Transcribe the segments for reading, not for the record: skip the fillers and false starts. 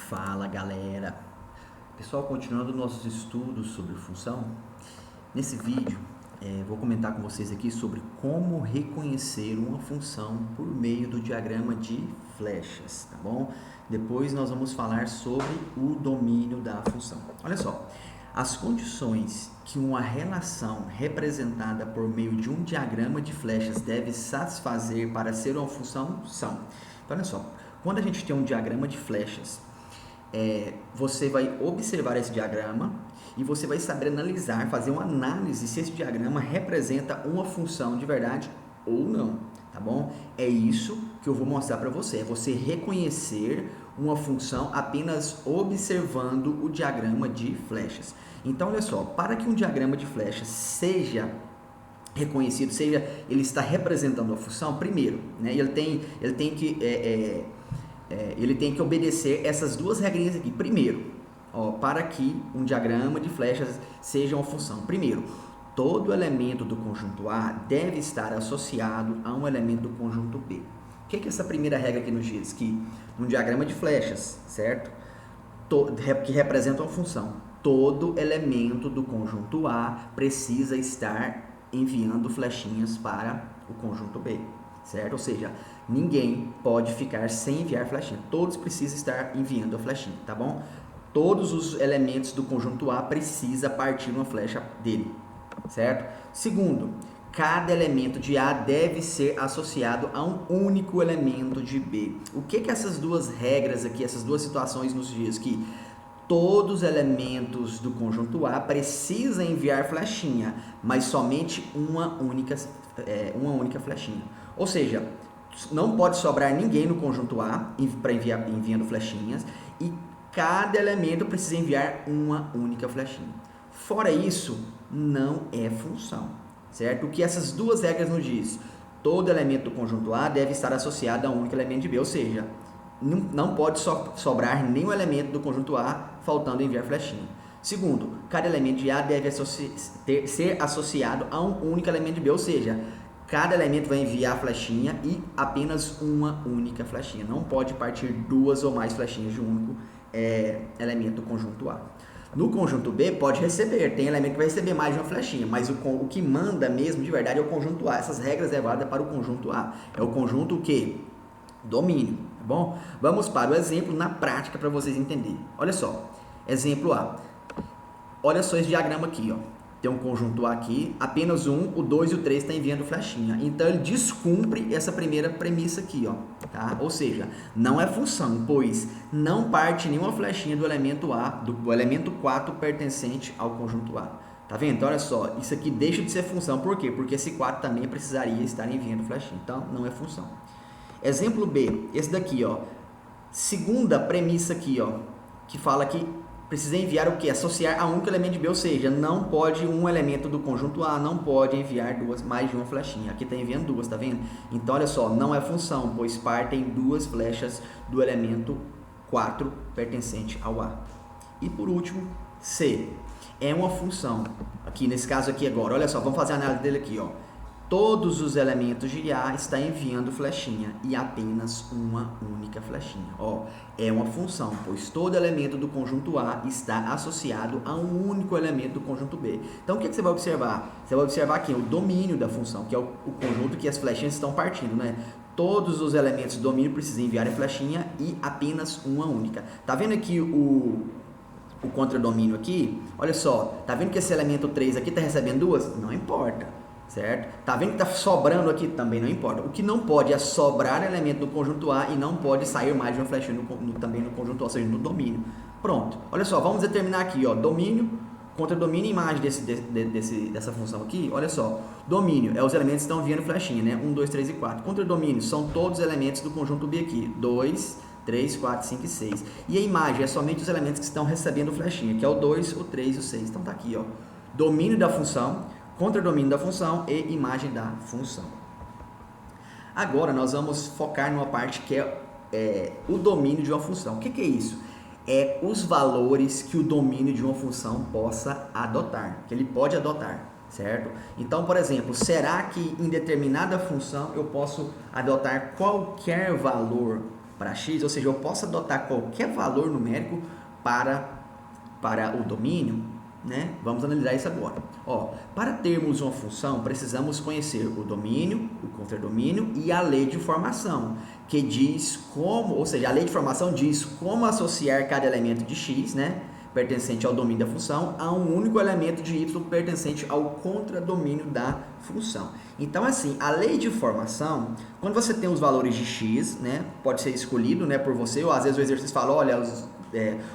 Fala galera, pessoal, continuando nossos estudos sobre função, nesse vídeo vou comentar com vocês aqui sobre como reconhecer uma função por meio do diagrama de flechas, tá bom? Depois nós vamos falar sobre o domínio da função. Olha só, as condições que uma relação representada por meio de um diagrama de flechas deve satisfazer para ser uma função são. Então olha só, quando a gente tem um diagrama de flechas, você vai observar esse diagrama e você vai saber analisar, fazer uma análise se esse diagrama representa uma função de verdade ou não, tá bom? É isso que eu vou mostrar para você, é você reconhecer uma função apenas observando o diagrama de flechas. Então, olha só, para que um diagrama de flechas seja reconhecido, ele está representando a função, primeiro, né, ele tem que obedecer essas duas regrinhas aqui. Primeiro, para que um diagrama de flechas seja uma função. Primeiro, todo elemento do conjunto A deve estar associado a um elemento do conjunto B. O que é essa primeira regra aqui nos diz? Que num diagrama de flechas, certo? Que representa uma função, todo elemento do conjunto A precisa estar enviando flechinhas para o conjunto B, certo? Ou seja, ninguém pode ficar sem enviar flechinha, todos precisam estar enviando a flechinha, tá bom? Todos os elementos do conjunto A precisa partir uma flecha dele, certo? Segundo, cada elemento de A deve ser associado a um único elemento de B. O que essas duas regras aqui, essas duas situações nos diz? Que todos os elementos do conjunto A precisam enviar flechinha, mas somente uma única flechinha. Ou seja, não pode sobrar ninguém no conjunto A para enviando flechinhas e cada elemento precisa enviar uma única flechinha. Fora isso, não é função, certo? O que essas duas regras nos diz? Todo elemento do conjunto A deve estar associado a um único elemento de B, ou seja, não pode sobrar nenhum elemento do conjunto A faltando enviar flechinha. Segundo, cada elemento de A deve ser associado a um único elemento de B, ou seja, cada elemento vai enviar flechinha e apenas uma única flechinha. Não pode partir duas ou mais flechinhas de um único elemento do conjunto A. No conjunto B pode receber, tem elemento que vai receber mais de uma flechinha, mas o que manda mesmo de verdade é o conjunto A. Essas regras é válida para o conjunto A. É o conjunto que? Domínio, tá bom? Vamos para o exemplo na prática para vocês entenderem. Olha só, exemplo A. Olha só esse diagrama aqui, ó. Tem um conjunto A aqui, apenas o 2 e o 3 estão enviando flechinha. Então, ele descumpre essa primeira premissa aqui, ó, tá? Ou seja, não é função, pois não parte nenhuma flechinha do elemento A, do elemento 4 pertencente ao conjunto A. Tá vendo? Então, olha só, isso aqui deixa de ser função. Por quê? Porque esse 4 também precisaria estar enviando flechinha. Então, não é função. Exemplo B, esse daqui, ó. Segunda premissa aqui, ó, que fala que precisa enviar o que? Associar a um único elemento de B, ou seja, não pode um elemento do conjunto A, não pode enviar mais de uma flechinha. Aqui está enviando duas, tá vendo? Então, olha só, não é função, pois partem duas flechas do elemento 4 pertencente ao A. E por último, C. É uma função. Aqui, nesse caso aqui agora, olha só, vamos fazer a análise dele aqui, ó. Todos os elementos de A estão enviando flechinha e apenas uma única flechinha. É uma função, pois todo elemento do conjunto A está associado a um único elemento do conjunto B. Então, o que você vai observar? Você vai observar aqui o domínio da função, que é o conjunto que as flechinhas estão partindo, né? Todos os elementos do domínio precisam enviar a flechinha e apenas uma única. Tá vendo aqui o contradomínio aqui? Olha só, tá vendo que esse elemento 3 aqui está recebendo duas? Não importa. Certo? Tá vendo que tá sobrando aqui? Também não importa. O que não pode é sobrar elemento do conjunto A e não pode sair mais de uma flechinha também no conjunto A, ou seja, no domínio. Pronto. Olha só, vamos determinar aqui, ó, domínio, contradomínio e imagem dessa função aqui. Olha só, domínio é os elementos que estão enviando flechinha, né? 1, 2, 3 e 4. Contradomínio são todos os elementos do conjunto B aqui. 2, 3, 4, 5 e 6. E a imagem é somente os elementos que estão recebendo flechinha, que é o 2, o 3 e o 6. Então tá aqui, ó. Domínio da função, contradomínio da função e imagem da função. Agora nós vamos focar numa parte que é o domínio de uma função. O que é isso? É os valores que o domínio de uma função possa adotar, que ele pode adotar, certo? Então, por exemplo, será que em determinada função eu posso adotar qualquer valor para x, ou seja, eu posso adotar qualquer valor numérico para o domínio, né? Vamos analisar isso agora. Ó, para termos uma função, precisamos conhecer o domínio, o contradomínio e a lei de formação, que diz como, ou seja, a lei de formação diz como associar cada elemento de x, né, pertencente ao domínio da função, a um único elemento de y pertencente ao contradomínio da função. Então, assim, a lei de formação, quando você tem os valores de x, né, pode ser escolhido, né, por você, ou às vezes o exercício fala, olha,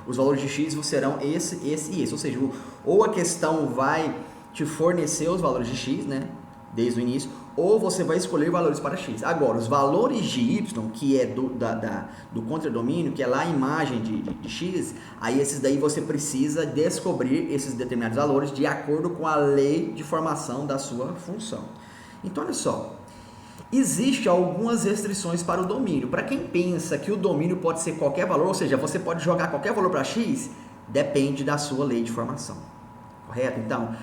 os valores de x serão esse e esse, ou seja, ou a questão vai te fornecer os valores de x, né, desde o início, ou você vai escolher valores para x. Agora, os valores de y, que é do contradomínio, que é lá a imagem de x, aí esses daí você precisa descobrir esses determinados valores de acordo com a lei de formação da sua função. Então, olha só, existem algumas restrições para o domínio. Para quem pensa que o domínio pode ser qualquer valor, ou seja, você pode jogar qualquer valor para x, depende da sua lei de formação. Correto? Então,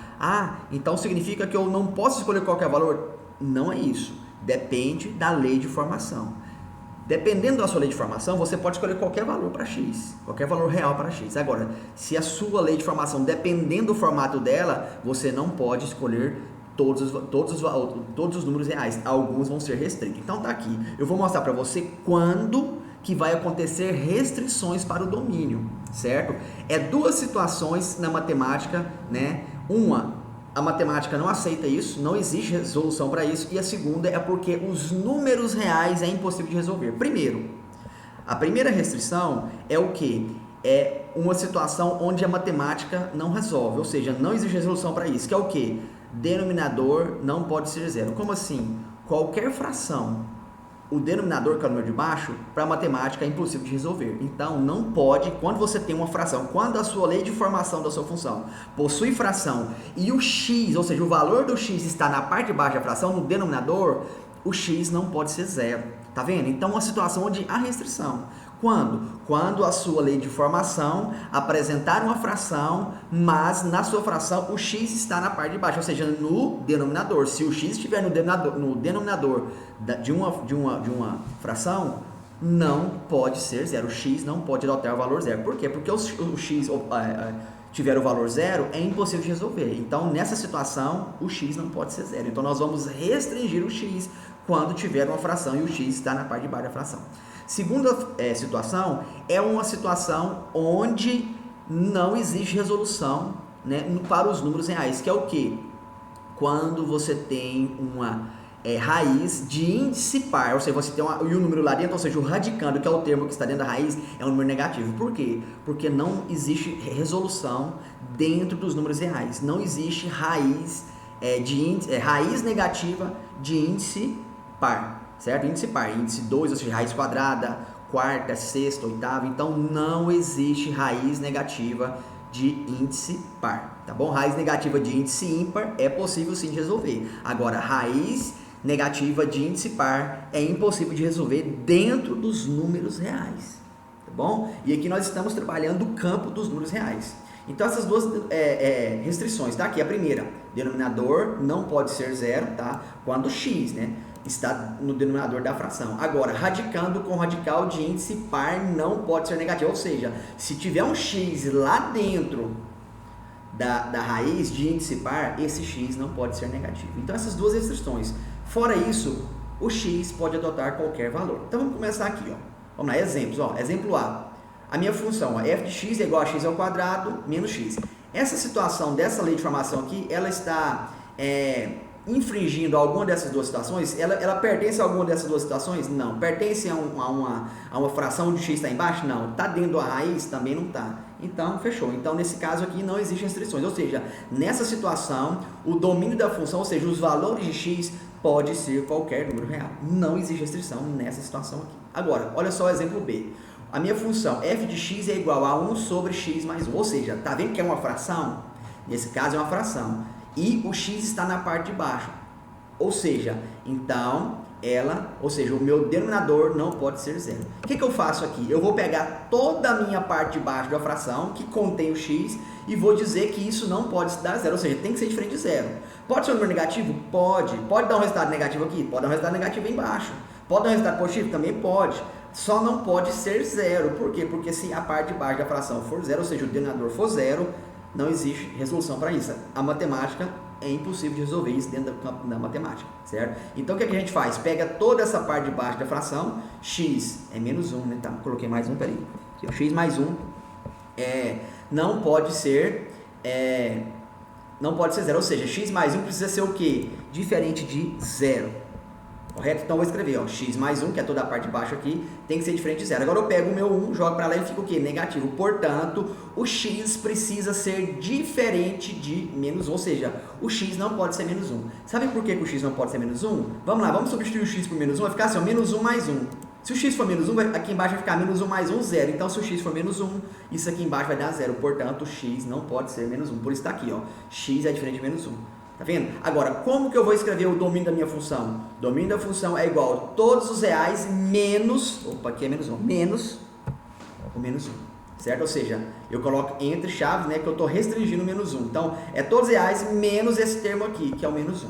então significa que eu não posso escolher qualquer valor? Não é isso. Depende da lei de formação. Dependendo da sua lei de formação, você pode escolher qualquer valor para x, qualquer valor real para x. Agora, se a sua lei de formação, dependendo do formato dela, você não pode escolher todos os números reais. Alguns vão ser restritos. Então, tá aqui. Eu vou mostrar para você quando que vai acontecer restrições para o domínio, certo? É duas situações na matemática, né? Uma, a matemática não aceita isso, não existe resolução para isso, e a segunda é porque os números reais é impossível de resolver. Primeiro, a primeira restrição é o quê? É uma situação onde a matemática não resolve, ou seja, não existe resolução para isso, que é o quê? Denominador não pode ser zero. Como assim? Qualquer fração, o denominador, que é o número de baixo, para a matemática é impossível de resolver. Então, não pode, quando você tem uma fração, quando a sua lei de formação da sua função possui fração e o x, ou seja, o valor do x está na parte de baixo da fração, no denominador, o x não pode ser zero. Tá vendo? Então, uma situação onde há restrição. Quando? Quando a sua lei de formação apresentar uma fração, mas na sua fração o x está na parte de baixo, ou seja, no denominador. Se o x estiver no denominador de uma fração, não pode ser zero. O x não pode adotar o valor zero. Por quê? Porque o x tiver o valor zero, é impossível de resolver. Então, nessa situação, o x não pode ser zero. Então, nós vamos restringir o x quando tiver uma fração e o x está na parte de baixo da fração. Segunda situação é uma situação onde não existe resolução, né, para os números reais, que é o quê? Quando você tem uma raiz de índice par, ou seja, você tem e o número lá dentro, ou seja, o radicando, que é o termo que está dentro da raiz, é um número negativo. Por quê? Porque não existe resolução dentro dos números reais. Não existe raiz raiz negativa de índice par. Certo? Índice par, índice 2, ou seja, raiz quadrada, quarta, sexta, oitava. Então, não existe raiz negativa de índice par, tá bom? Raiz negativa de índice ímpar é possível sim de resolver. Agora, raiz negativa de índice par é impossível de resolver dentro dos números reais, tá bom? E aqui nós estamos trabalhando o campo dos números reais. Então, essas duas restrições, tá? Aqui a primeira, denominador não pode ser zero, tá? Quando x, né, está no denominador da fração. Agora, radicando com radical de índice par não pode ser negativo, ou seja, se tiver um x lá dentro da raiz de índice par, esse x não pode ser negativo. Então, essas duas restrições. Fora isso, o x pode adotar qualquer valor. Então, vamos começar aqui, ó. Vamos lá, exemplos, ó. Exemplo A. A minha função, ó, f de x é igual a x ao quadrado menos x. Essa situação dessa lei de formação aqui, ela está infringindo alguma dessas duas situações? Ela pertence a alguma dessas duas situações? Não. Pertence a uma fração onde x está embaixo? Não. Está dentro da raiz? Também não está. Então, fechou. Então, nesse caso aqui, não existem restrições. Ou seja, nessa situação, o domínio da função, ou seja, os valores de x, pode ser qualquer número real. Não existe restrição nessa situação aqui. Agora, olha só o exemplo B. A minha função f de x é igual a 1 sobre x mais 1. Ou seja, está vendo que é uma fração? Nesse caso, é uma fração. E o x está na parte de baixo. Ou seja, então, o meu denominador não pode ser zero. O que eu faço aqui? Eu vou pegar toda a minha parte de baixo da fração, que contém o x, e vou dizer que isso não pode dar zero. Ou seja, tem que ser diferente de zero. Pode ser um número negativo? Pode. Pode dar um resultado negativo aqui? Pode dar um resultado negativo aí embaixo. Pode dar um resultado positivo? Também pode. só não pode ser zero. Por quê? Porque se a parte de baixo da fração for zero, ou seja, o denominador for zero, não existe resolução para isso. A matemática é impossível de resolver isso dentro do campo da matemática, certo? Então, o que a gente faz? Pega toda essa parte de baixo da fração, x é menos 1, né? Tá, coloquei mais um, peraí. Aqui, ó, x mais 1 não pode ser zero, ou seja, x mais 1 precisa ser o quê? Diferente de zero. Correto? Então, eu vou escrever, ó, x mais 1, que é toda a parte de baixo aqui, tem que ser diferente de zero. Agora, eu pego o meu 1, jogo para lá e fica o quê? Negativo. Portanto, o x precisa ser diferente de menos 1, ou seja, o x não pode ser menos 1. Sabe por que o x não pode ser menos 1? Vamos lá, vamos substituir o x por menos 1, vai ficar assim, ó, menos 1 mais 1. Se o x for menos 1, aqui embaixo vai ficar menos 1 mais 1, 0. Então, se o x for menos 1, isso aqui embaixo vai dar 0. Portanto, o x não pode ser menos 1. Por isso está aqui, ó, x é diferente de menos 1. Tá vendo? Agora, como que eu vou escrever o domínio da minha função? O domínio da função é igual a todos os reais menos... Opa, aqui é menos 1. Menos o menos 1. Certo? Ou seja, eu coloco entre chaves, né, que eu estou restringindo o menos 1. Então, é todos os reais menos esse termo aqui, que é o menos 1.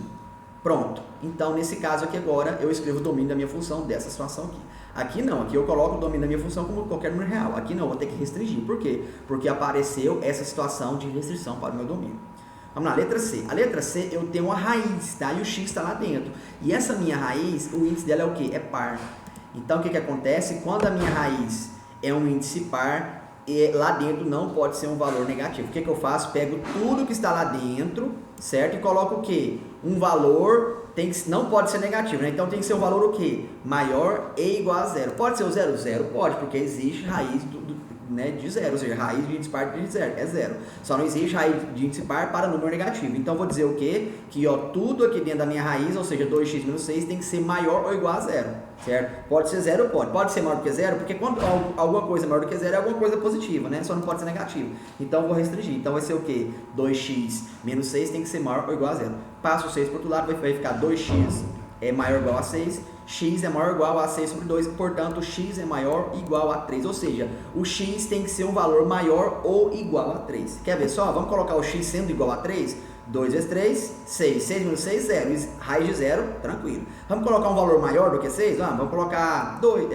Pronto. Então, nesse caso aqui agora, eu escrevo o domínio da minha função dessa situação aqui. Aqui não, aqui eu coloco o domínio da minha função como qualquer número real. Aqui não, eu vou ter que restringir. Por quê? Porque apareceu essa situação de restrição para o meu domínio. Vamos lá, letra C. A letra C eu tenho uma raiz, tá? E o x está lá dentro. E essa minha raiz, o índice dela é o quê? É par. Então, o que acontece? Quando a minha raiz é um índice par, lá dentro não pode ser um valor negativo. O que eu faço? Pego tudo que está lá dentro, certo? E coloco o quê? Um valor não pode ser negativo, né? Então, tem que ser um valor o quê? Maior e igual a zero. Pode ser o zero? Zero pode, porque existe raiz de zero, ou seja, raiz de índice par de zero, é zero. Só não existe raiz de índice par para número negativo. Então, vou dizer o quê? Que ó, tudo aqui dentro da minha raiz, ou seja, 2x menos 6, tem que ser maior ou igual a zero, certo? Pode ser zero? Pode. Pode ser maior do que zero? Porque quando alguma coisa é maior do que zero é alguma coisa positiva, né? Só não pode ser negativo. Então, vou restringir. Então, vai ser o quê? 2x menos 6 tem que ser maior ou igual a zero. Passo o 6 para o outro lado, vai ficar 2x é maior ou igual a 6. X é maior ou igual a 6 sobre 2, portanto, x é maior ou igual a 3, ou seja, o x tem que ser um valor maior ou igual a 3. Quer ver só? Vamos colocar o x sendo igual a 3? 2 vezes 3, 6. 6 menos 6, 0. Raiz de 0, tranquilo. Vamos colocar um valor maior do que 6? Vamos colocar 2,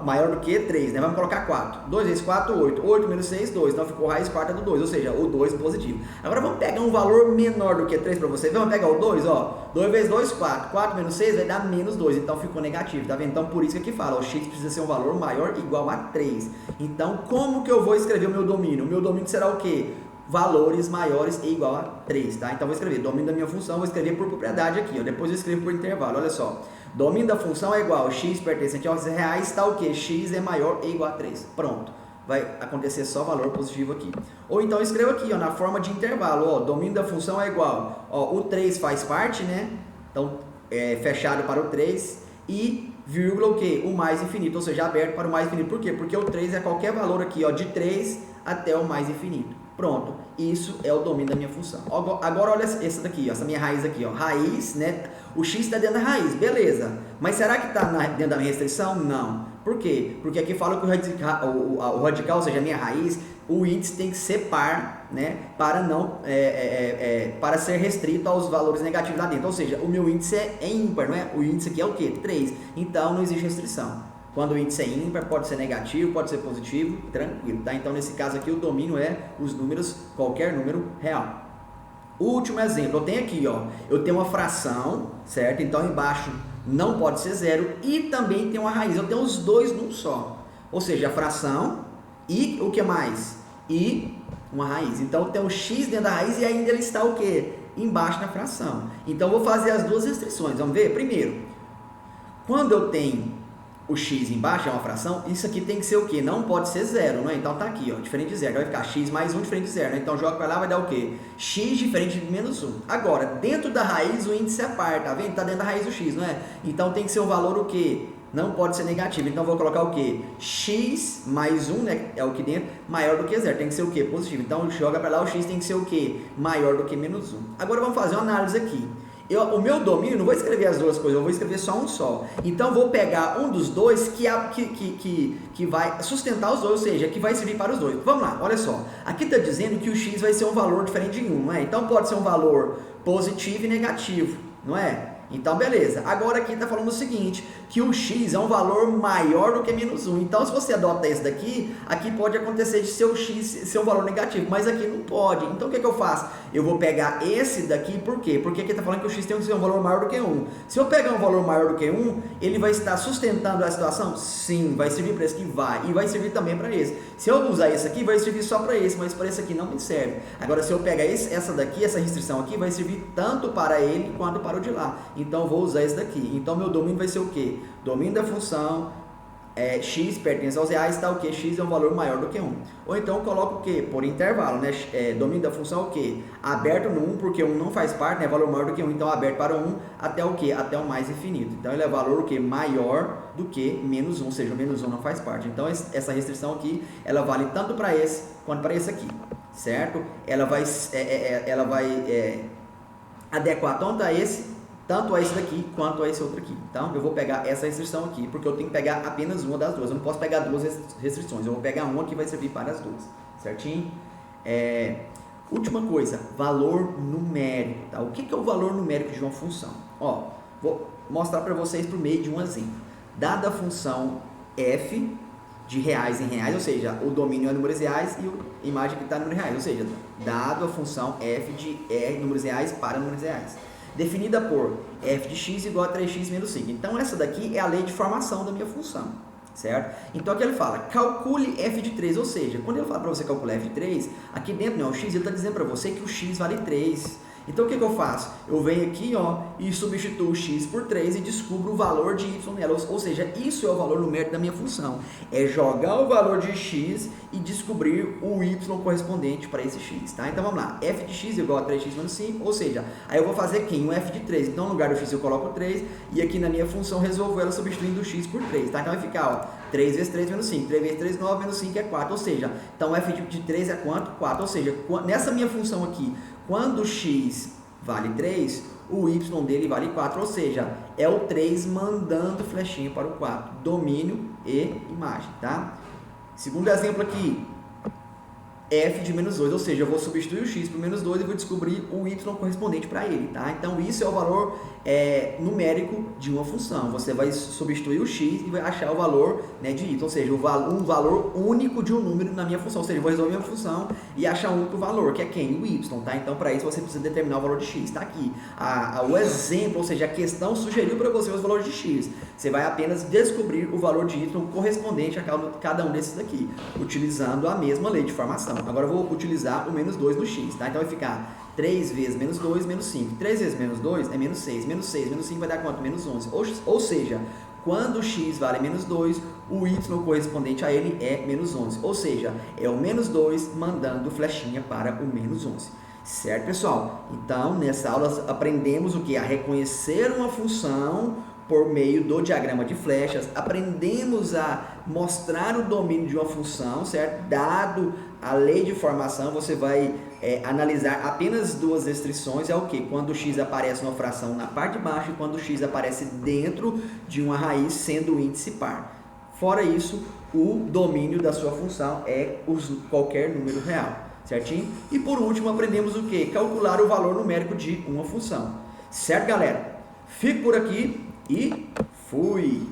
maior do que 3, né? Vamos colocar 4. 2 vezes 4, 8. 8 menos 6, 2. Então, ficou raiz quarta do 2, ou seja, o 2 positivo. Agora, vamos pegar um valor menor do que 3 para vocês. Vamos pegar o 2, ó. 2 vezes 2, 4. 4 menos 6 vai dar menos 2, então ficou negativo, tá vendo? Então, por isso que aqui fala, o x precisa ser um valor maior ou igual a 3. Então, como que eu vou escrever o meu domínio? O meu domínio será o quê? Valores maiores e igual a 3, tá? Então, vou escrever domínio da minha função, vou escrever por propriedade aqui, ó. Depois eu escrevo por intervalo, olha só. Domínio da função é igual, x pertencente aos reais, está o quê? X é maior e igual a 3. Pronto. Vai acontecer só valor positivo aqui. Ou então, eu escrevo aqui, ó, na forma de intervalo, ó, domínio da função é igual, ó, o 3 faz parte, né? Então, fechado para o 3 e vírgula o quê? O mais infinito, ou seja, aberto para o mais infinito. Por quê? Porque o 3 é qualquer valor aqui, ó, de 3 até o mais infinito. Pronto, isso é o domínio da minha função. Agora olha essa daqui, ó, essa minha raiz aqui, ó, raiz, né? O x está dentro da raiz, beleza. Mas será que está dentro da minha restrição? Não. Por quê? Porque aqui fala que o radical, ou seja, a minha raiz, o índice tem que ser par, né? Para não, para ser restrito aos valores negativos lá dentro. Ou seja, o meu índice é ímpar, não é? O índice aqui é o quê? 3. Então, não existe restrição. Quando o índice é ímpar, pode ser negativo, pode ser positivo, tranquilo, tá? Então, nesse caso aqui, o domínio é os números, qualquer número real. Último exemplo, eu tenho aqui, ó, eu tenho uma fração, certo? Então, embaixo não pode ser zero e também tem uma raiz. Eu tenho os dois num só. Ou seja, a fração e o que mais? E uma raiz. Então, eu tenho o x dentro da raiz e ainda ele está o quê? Embaixo da fração. Então, eu vou fazer as duas restrições. Vamos ver? Primeiro, quando eu tenho o x embaixo é uma fração, isso aqui tem que ser o quê? Não pode ser zero, não é? Então tá aqui, ó, diferente de zero. Vai ficar x mais 1 diferente de zero, né? Então joga para lá, vai dar o quê? X diferente de menos 1. Agora, dentro da raiz, o índice é par, tá vendo? Tá dentro da raiz do x, não é? Então tem que ser um valor o quê? Não pode ser negativo. Então vou colocar o quê? X mais 1, né? É o que dentro, maior do que zero. Tem que ser o quê? Positivo. Então joga para lá, o x tem que ser o quê? Maior do que menos 1. Agora vamos fazer uma análise aqui. O meu domínio, não vou escrever as duas coisas, eu vou escrever só um só. Então, vou pegar um dos dois que vai sustentar os dois, ou seja, que vai servir para os dois. Vamos lá, olha só. Aqui está dizendo que o x vai ser um valor diferente de 1, não é? Então, pode ser um valor positivo e negativo, não é? Então, beleza. Agora aqui está falando o seguinte, que o x é um valor maior do que menos 1. Então, se você adota esse daqui, aqui pode acontecer de ser o x ser um valor negativo, mas aqui não pode. Então, o que eu faço? Eu vou pegar esse daqui, por quê? Porque aqui está falando que o x tem que ser um valor maior do que 1. Se eu pegar um valor maior do que 1, ele vai estar sustentando a situação? Sim, vai servir para esse aqui? Vai. E vai servir também para esse. Se eu usar esse aqui, vai servir só para esse, mas para esse aqui não me serve. Agora, se eu pegar essa daqui, essa restrição aqui, vai servir tanto para ele quanto para o de lá. Então, vou usar esse daqui. Então, meu domínio vai ser o quê? Domínio da função x pertence aos reais, tá o que? X é um valor maior do que 1. Ou então, eu coloco o quê? Por intervalo, né? Domínio da função é o quê? Aberto no 1, porque 1 não faz parte, né? Valor maior do que 1. Então, aberto para 1 até o quê? Até o mais infinito. Então, ele é valor o quê? Maior do que menos 1, ou seja, o menos 1 não faz parte. Então, essa restrição aqui, ela vale tanto para esse quanto para esse aqui, certo? Ela vai adequar tanto a esse daqui quanto a esse outro aqui. Então, eu vou pegar essa restrição aqui, porque eu tenho que pegar apenas uma das duas. Eu não posso pegar duas restrições, eu vou pegar uma que vai servir para as duas, certinho? Última coisa, valor numérico, tá? O que é o valor numérico de uma função? Ó, vou mostrar para vocês por meio de um exemplo. Dada a função f de reais em reais, ou seja, o domínio é números reais e a imagem que está números reais, ou seja, dado a função f de números reais para números reais, definida por f de x igual a 3x menos 5. Então, essa daqui é a lei de formação da minha função, certo? Então, aqui ele fala, calcule f de 3, ou seja, quando ele fala para você calcular f de 3, aqui dentro, o x, ele está dizendo para você que o x vale 3. Então, o que eu faço? Eu venho aqui, ó, e substituo x por 3 e descubro o valor de y nela. Ou seja, isso é o valor numérico da minha função. É jogar o valor de x e descobrir o y correspondente para esse x, tá? Então, vamos lá. F de x igual a 3x menos 5, ou seja, aí eu vou fazer aqui um f de 3. Então, no lugar do x eu coloco 3 e aqui na minha função resolvo ela substituindo o x por 3, tá? Então, vai ficar, ó, 3 vezes 3 menos 5. 3 vezes 3, 9, menos 5 é 4. Ou seja, então f de 3 é quanto? 4. Ou seja, nessa minha função aqui, quando x vale 3, o y dele vale 4, ou seja, é o 3 mandando flechinha para o 4, domínio e imagem, tá? Segundo exemplo aqui, f de menos 2, ou seja, eu vou substituir o x por menos 2 e vou descobrir o y correspondente para ele, tá? Então, isso é o valor numérico de uma função. Você vai substituir o x e vai achar o valor, né, de y, ou seja, um valor único de um número na minha função. Ou seja, eu vou resolver a minha função e achar um único valor, que é quem? O y, tá? Então, para isso, você precisa determinar o valor de x. Tá aqui. O exemplo, ou seja, a questão sugeriu para você os valores de x. Você vai apenas descobrir o valor de y correspondente a cada um desses daqui, utilizando a mesma lei de formação. Agora, eu vou utilizar o menos 2 no x, tá? Então, vai ficar 3 vezes menos 2, menos 5. 3 vezes menos 2 é menos 6. Menos 6, menos 5 vai dar quanto? Menos 11. Ou seja, quando o x vale menos 2, o y correspondente a ele é menos 11. Ou seja, é o menos 2 mandando flechinha para o menos 11. Certo, pessoal? Então, nessa aula, aprendemos o que? A reconhecer uma função por meio do diagrama de flechas. Aprendemos a mostrar o domínio de uma função, certo? Dado a lei de formação, você vai analisar apenas duas restrições, é o que? Quando o x aparece uma fração na parte de baixo e quando o x aparece dentro de uma raiz, sendo o índice par. Fora isso, o domínio da sua função é qualquer número real, certinho? E por último, aprendemos o que? Calcular o valor numérico de uma função. Certo, galera? Fico por aqui e fui!